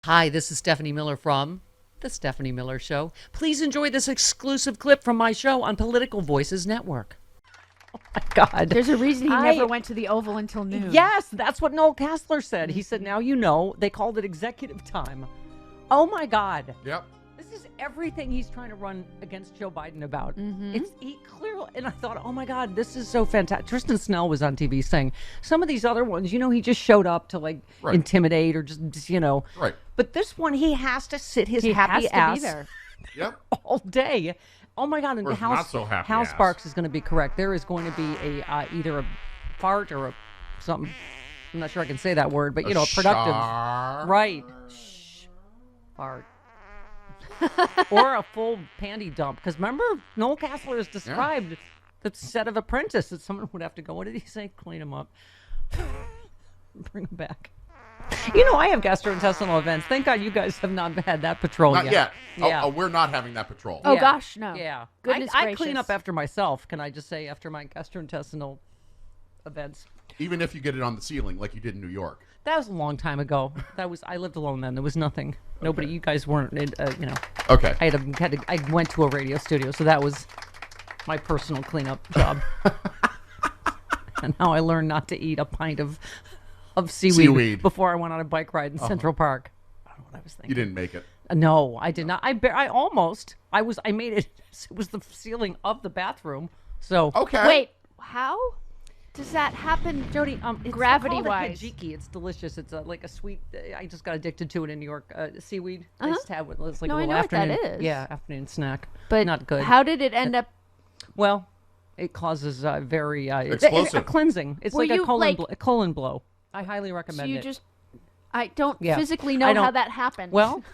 Hi, this is Stephanie Miller from The Stephanie Miller Show. Please enjoy this exclusive clip from my show on Political Voices Network. Oh, my God. There's a reason he never went to the Oval until noon. Yes, that's what Noel Castler said. He said, now you know, they called it executive time. Oh, my God. Yep. This is everything he's trying to run against Joe Biden about. He clearly, and I thought, oh my God, this is so fantastic. Tristan Snell was on TV saying some of these other ones, he just showed up to intimidate or just. Right. But this one, he has to sit his He happy has to ass be there. Yep. all day. Oh my God! And Or not so happy Hal ass. Sparks is going to be correct. There is going to be a either a fart or a something. I'm not sure I can say that word, but a productive. Right. Shh. Fart. Or a full panty dump. Because remember, Noel Castler has described the set of Apprentice that someone would have to go. What did he say? Clean them up. Bring them back. I have gastrointestinal events. Thank God you guys have not had that patrol Not yet. Yeah. We're not having that patrol. Oh, gosh, no. Yeah. Goodness I clean gracious. up after myself, can I just say, after my gastrointestinal events. Even if you get it on the ceiling like you did in New York. That was a long time ago. I lived alone then. There was nothing. Nobody, you guys weren't, Okay. I went to a radio studio, so that was my personal cleanup job. And now I learned not to eat a pint of seaweed before I went on a bike ride in Central Park. I don't know what I was thinking. You didn't make it. No, I did not. I made it. It was the ceiling of the bathroom. So Okay. Wait, how does that happen, Jody, it's gravity-wise? called a hajiki. It's delicious. It's like a sweet. I just got addicted to it in New York. Seaweed. I just had it. It's like No, a I little know what that afternoon. is. Yeah, afternoon snack. But not good. how did it end up? Well, it causes very Explosive. a cleansing. It's Were like you, a colon blow. I highly So recommend you it. just, I don't Yeah. physically I know don't- how that happened. Well,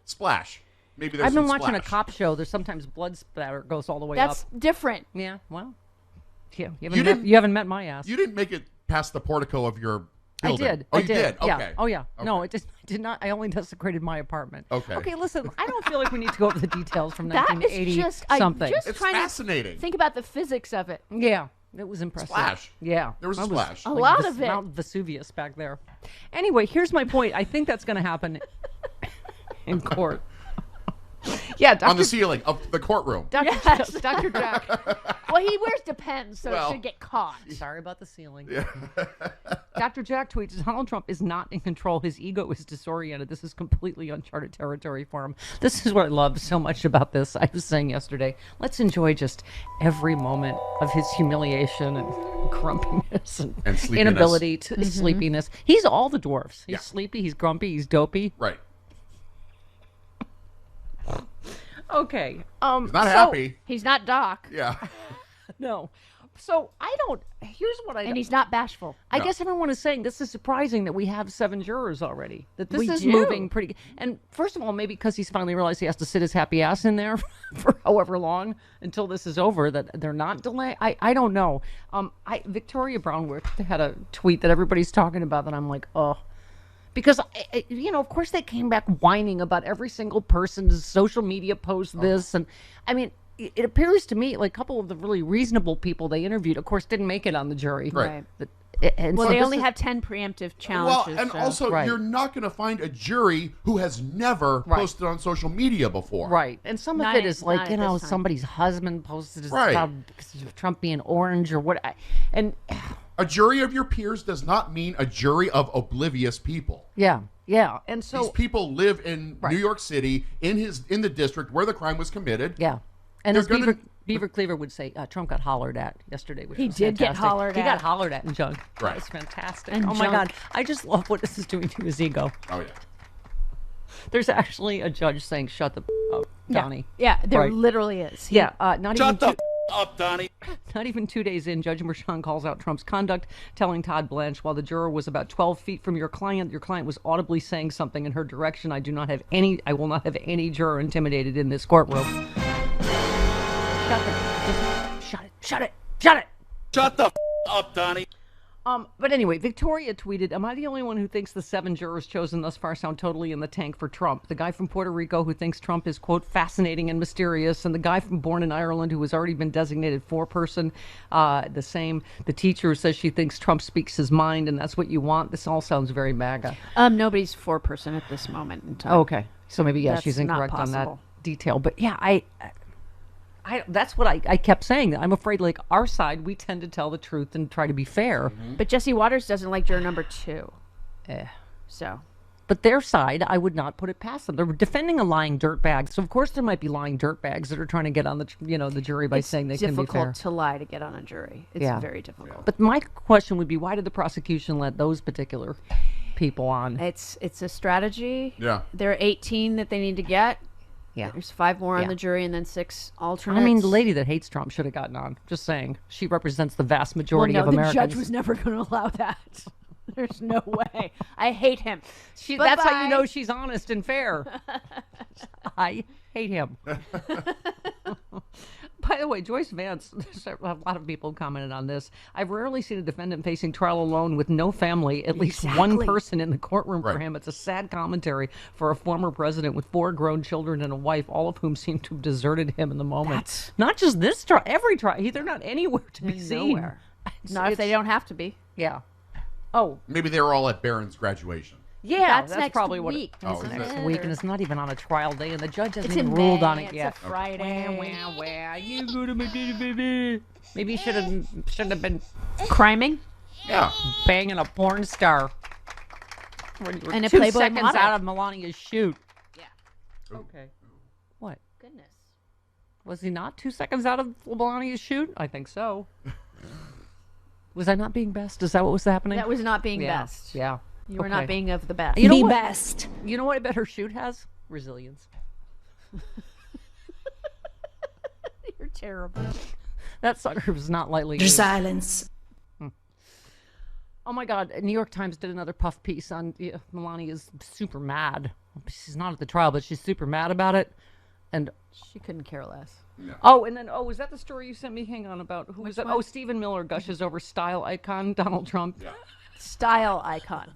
Splash. Maybe there's I've been some watching a splash. cop show. There's sometimes blood spatter goes all the way that's up. different. Yeah. Well. Yeah. didn't- You haven't met my ass. You didn't make it past the portico of your I building. did. Oh, I you did? Yeah. Okay. Oh, yeah. No, Okay. it did not. I only desecrated my apartment. Okay. Okay, listen, I don't feel like we need to go over the details from That is 1980 just, something. I just It's trying fascinating. to think about the physics of it. Yeah, it was impressive. Splash. Yeah. There was a I splash. A lot of it. Mount Vesuvius back there. Anyway, here's my point. I think that's going to happen in court. Yeah, Dr. On the ceiling of the courtroom. Dr. Yes. Dr. Jack. Well, he wears Depends, so Well. it should get caught. Sorry about the ceiling. Yeah. Dr. Jack tweets, Donald Trump is not in control. His ego is disoriented. This is completely uncharted territory for him. This is what I love so much about this. I was saying yesterday, let's enjoy just every moment of his humiliation and grumpiness and sleepiness. inability to sleepiness. He's all the dwarfs. He's Yeah. sleepy, he's grumpy, he's dopey. Right. Okay. He's not happy. He's not Doc, Yeah. No. So here's what I and he's not bashful. I No. guess everyone is saying this is surprising that we have 7 jurors already. That this We is do. moving pretty. And first of all, maybe because he's finally realized he has to sit his happy ass in there for however long until this is over. That they're not delaying. I don't know. Victoria Brownworth had a tweet that everybody's talking about that I'm like, oh. Because, of course they came back whining about every single person's social media post this. And, I mean, it appears to me like a couple of the really reasonable people they interviewed, of course, didn't make it on the jury. Right. And Well, so they this only is- have 10 preemptive Well, challenges. and so- also, Right. you're not going to find a jury who has never Right. posted on social media before. Right. And some Not of it at- is like, not at this time. somebody's husband posted Right. about Trump being orange or what. And A jury of your peers does not mean a jury of oblivious people. yeah. And These so, people live in Right. New York City, in the district where the crime was committed. yeah. And They're as gonna- Beaver Cleaver would say, Trump got hollered at yesterday. Which He was did get fantastic. hollered He at. got hollered at in junk. Right. That was fantastic. And oh my junk. God. I just love what this is doing to his ego. Oh, yeah. There's actually a judge saying, shut the up, Donnie. Yeah, there Right. literally is. Yeah. Not even Shut the up, Donnie. Not even 2 days in, Judge Merchan calls out Trump's conduct, telling Todd Blanche, while the juror was about 12 feet from your client was audibly saying something in her direction. I will not have any juror intimidated in this courtroom. Shut it. Shut the up, Donnie. But anyway, Victoria tweeted, "Am I the only one who thinks the 7 jurors chosen thus far sound totally in the tank for Trump? The guy from Puerto Rico who thinks Trump is, quote, fascinating and mysterious, and the guy from born in Ireland who has already been designated foreperson, the same. The teacher who says she thinks Trump speaks his mind, and that's what you want. This all sounds very MAGA." Nobody's foreperson at this moment in time. Okay. So maybe, That's she's not incorrect on that possible. detail. But yeah, I that's what I kept saying. I'm afraid, like, our side, we tend to tell the truth and try to be fair. But Jesse Waters doesn't like juror number 2. Eh. So. But their side, I would not put it past them. They're defending a lying dirtbag. So, of course, there might be lying dirtbags that are trying to get on the, the jury by saying they can be fair. It's difficult to lie to get on a jury. It's very difficult. But my question would be, why did the prosecution let those particular people on? It's a strategy. Yeah. There are 18 that they need to get. Yeah. There's 5 more Yeah. on the jury and then 6 alternates. I mean, the lady that hates Trump should have gotten on. Just saying. She represents the vast majority of the Americans. judge was never going to allow that. There's no way. I hate him. That's how you know she's honest and fair. I hate him. By the way, Joyce Vance, a lot of people commented on this. I've rarely seen a defendant facing trial alone with no family, at least one person in the courtroom for him. It's a sad commentary for a former president with 4 grown children and a wife, all of whom seem to have deserted him in the moment. Not just this trial, every trial. They're not anywhere to be seen. Nowhere. Not if they don't have to be. Yeah. Oh. Maybe they were all at Barron's graduation. Yeah, That's that's next probably week. what Oh, it's is next it? week, and it's not even on a trial day, and the judge hasn't It's even in ruled May. on it It's yet. a Friday. You go to my maybe you should have been Criming? Yeah. banging a porn star. When you were And a 2 Playboy seconds model. out of Melania's shoot. Yeah. Okay. What? Goodness. Was he not 2 seconds out of Melania's shoot? I think so. Was I not being best? Is that what was happening? That was not being yeah. best. Yeah. You were Okay. not being of the best. You know The what? best. You know what I bet her shoot has? Resilience. You're terrible. That sucker was not lightly Your used. silence. Oh my God! New York Times did another puff piece on Melania is super mad. She's not at the trial, but she's super mad about it. And She couldn't care less. was that the story you sent me? Hang on, about who was that? one? Oh, Stephen Miller gushes over style icon Donald Trump, Style icon.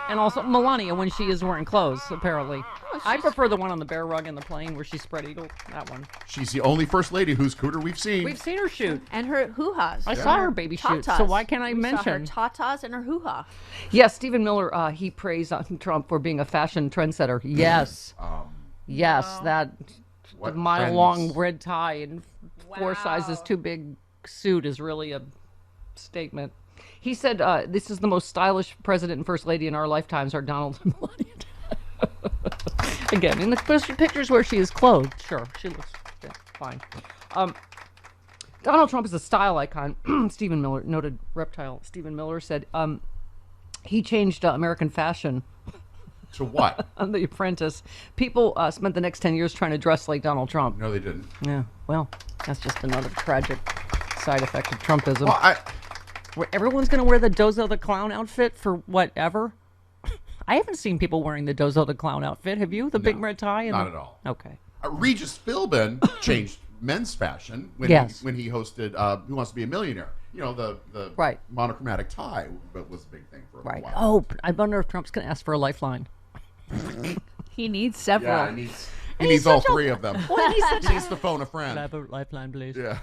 and also Melania when she is wearing clothes. Apparently, I prefer the one on the bear rug in the plane where she's spread eagle. That one. She's the only first lady whose cooter we've seen. We've seen her shoot. And her hoo-has. I saw her baby shoot. So why can't I mention? Saw her tatas and her hoo-ha. Yes, Stephen Miller. He praised on Trump for being a fashion trendsetter. Yes. Yes, that What mile-long trends? red tie and 4 sizes too big suit is really a statement. He said, "This is the most stylish president and first lady in our lifetimes, are Donald and Melania." Again, in the pictures where she is clothed, sure, she looks fine. Donald Trump is a style icon. Stephen Miller, noted reptile Stephen Miller, said he changed American fashion. To what? On The Apprentice. People spent the next 10 years trying to dress like Donald Trump. No, they didn't. Yeah, well, that's just another tragic side effect of Trumpism. Well, Where everyone's going to wear the Dozo the Clown outfit for whatever. I haven't seen people wearing the Dozo the Clown outfit. Have you? The big red tie? And not at all. Okay. Regis Philbin changed men's fashion when he hosted Who Wants to Be a Millionaire. You know, the Right. monochromatic tie was a big thing for a Right. while. Oh, I wonder if Trump's going to ask for a lifeline. He needs several. Yeah, he needs all 3 of them. Well, he's such He needs to phone a friend. a lifeline, please. Yeah.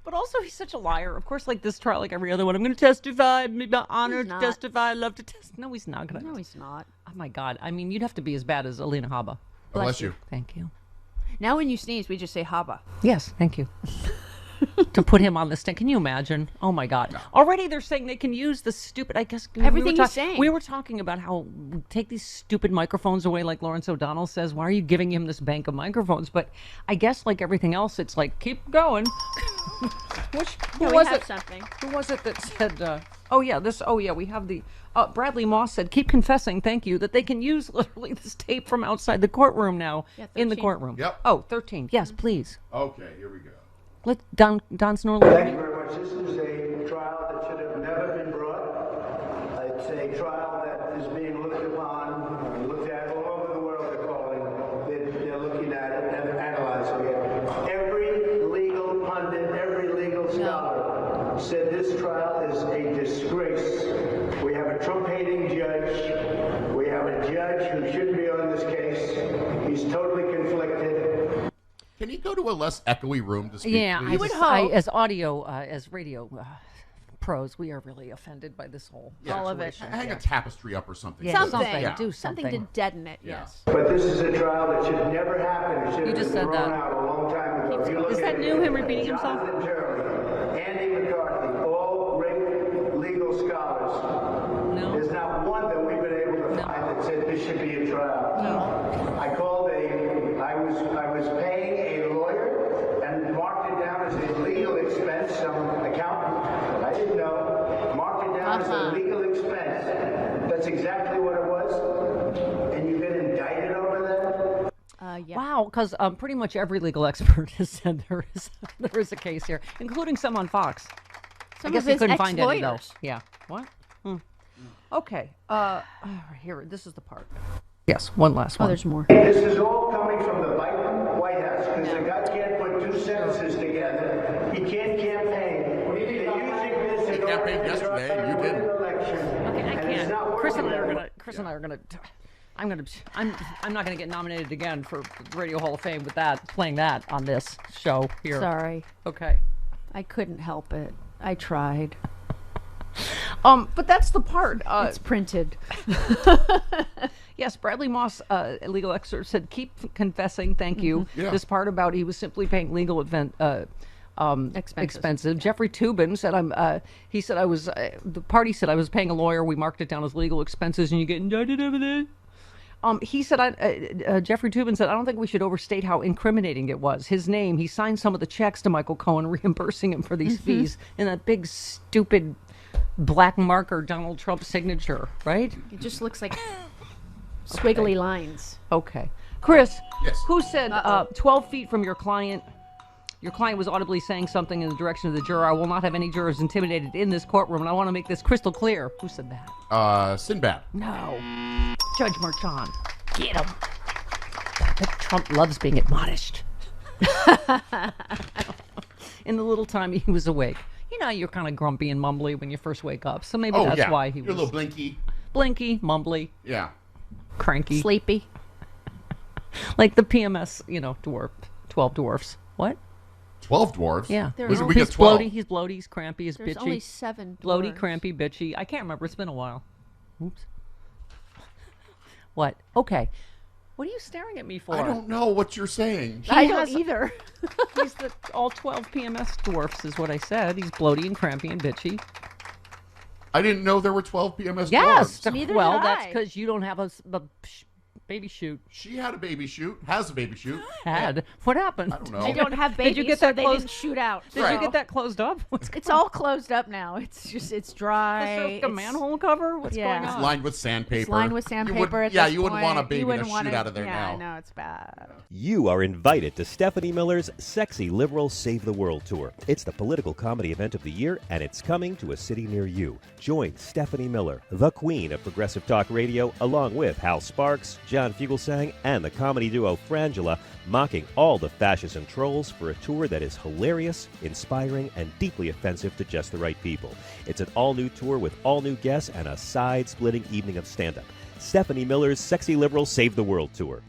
But also, he's such a liar. Of course, like this trial, like every other one, I'm going to testify. I'm honored to not. testify. I love to test. No, he's not going to. No, he's not. Oh, my God. I mean, you'd have to be as bad as Alina Habba. Bless you. Thank you. Now when you sneeze, we just say haba. Yes, thank you. To put him on the stand. Can you imagine? Oh, my God. Already they're saying they can use the stupid, I guess. Everything he's saying. We were talking about how take these stupid microphones away, like Lawrence O'Donnell says. Why are you giving him this bank of microphones? But I guess, like everything else, it's like, keep going. Who was it? Something. Who was it that said, we have the, Bradley Moss said, keep confessing, thank you, that they can use literally this tape from outside the courtroom now, Yeah, in the 13. courtroom. Yep. Oh, 13. Yes, please. Okay, here we go. Let Don Snorley. Thank you very much. This is a trial that should have never been brought. It's a trial that is being looked upon, looked at all over the world. They're looking at it and analyzing it. Every legal pundit, every legal scholar who shouldn't be on this case. He's totally conflicted. Can you go to a less echoey room to speak? Yeah, please? would hope. as radio pros, we are really offended by this whole all of it. Hang a tapestry up or something. Yeah, Something. Yeah. Do Something something. to deaden it, yes. But this is a trial that should never happen. It should You have just been said thrown that. out a long time ago. If you look Is at that new, him repeating himself? Jonathan Turley, Andy McCarthy, all great legal scholars. No. There's not one that we've been able to find that said this should be a trial. No. I was paying a lawyer and marked it down as a legal expense. Some accountant, I didn't know, marked it down as a legal expense. That's exactly what it was. And you've been indicted over that? Yeah. Wow, because pretty much every legal expert has said there is a case here, including some on Fox. Some I guess of you his couldn't find any though. ex-lawyers. Yeah. What? Okay. Here, this is the part. Yes, one last Oh, one. there's more. This is all coming from the Biden White House because the guy can't put two sentences together. He can't campaign. They're using this in order campaigned to yesterday, try and you to win did. an election. Okay, I And it's can't. not Chris and I working are that gonna. Chris and I are gonna. I'm not gonna get nominated again for the Radio Hall of Fame with that playing that on this show here. Sorry. Okay. I couldn't help it. I tried. But that's the part. It's printed. Yes, Bradley Moss, legal expert, said, "Keep confessing, thank you." Yeah. This part about he was simply paying legal expensive. Jeffrey Toobin said, he said I was. The party said I was paying a lawyer. We marked it down as legal expenses, and you get indicted over that. He said, Jeffrey Toobin said, I don't think we should overstate how incriminating it was. His name, he signed some of the checks to Michael Cohen reimbursing him for these fees in that big, stupid black marker Donald Trump signature, right? It just looks like squiggly lines. Okay. Chris, Yes. who said 12 feet from your client was audibly saying something in the direction of the juror? I will not have any jurors intimidated in this courtroom, and I want to make this crystal clear. Who said that? Sinbad. No. Judge Marchand. Get him. I bet Trump loves being admonished. In the little time he was awake. You know, you're kind of grumpy and mumbly when you first wake up, so maybe that's why he You're a was little blinky. blinky, mumbly, Yeah. cranky. Sleepy. Like the PMS, dwarf. 12 dwarfs. What? 12 dwarves? Yeah. There We are get He's 12. bloaty, he's crampy, he's There's bitchy. only 7 Bloaty, dwarves. crampy, bitchy. I can't remember. It's been a while. Oops. What? Okay. What are you staring at me for? I don't know what you're saying. I He don't has- either. He's all 12 PMS dwarfs is what I said. He's bloaty and crampy and bitchy. I didn't know there were 12 PMS Yes. dwarves. Neither well, did that's I. because you don't have a baby shoot. She had a baby shoot, has a baby shoot. Had. What happened? I don't know. I don't have babies, Did you get so that they closed? didn't shoot out. Did you get that closed up? What's It's all closed up now. It's dry. Is there like a It's- manhole cover? What's Yeah. going It's on? lined with sandpaper. It's lined with You sandpaper would- at Yeah, this you wouldn't point. want a baby You to wouldn't shoot want out of there yeah, now. I know, it's bad. You are invited to Stephanie Miller's Sexy Liberal Save the World Tour. It's the political comedy event of the year, and it's coming to a city near you. Join Stephanie Miller, the queen of progressive talk radio, along with Hal Sparks, John Fugelsang, and the comedy duo Frangela, mocking all the fascists and trolls for a tour that is hilarious, inspiring, and deeply offensive to just the right people. It's an all-new tour with all-new guests and a side-splitting evening of stand-up. Stephanie Miller's Sexy Liberal Save the World Tour.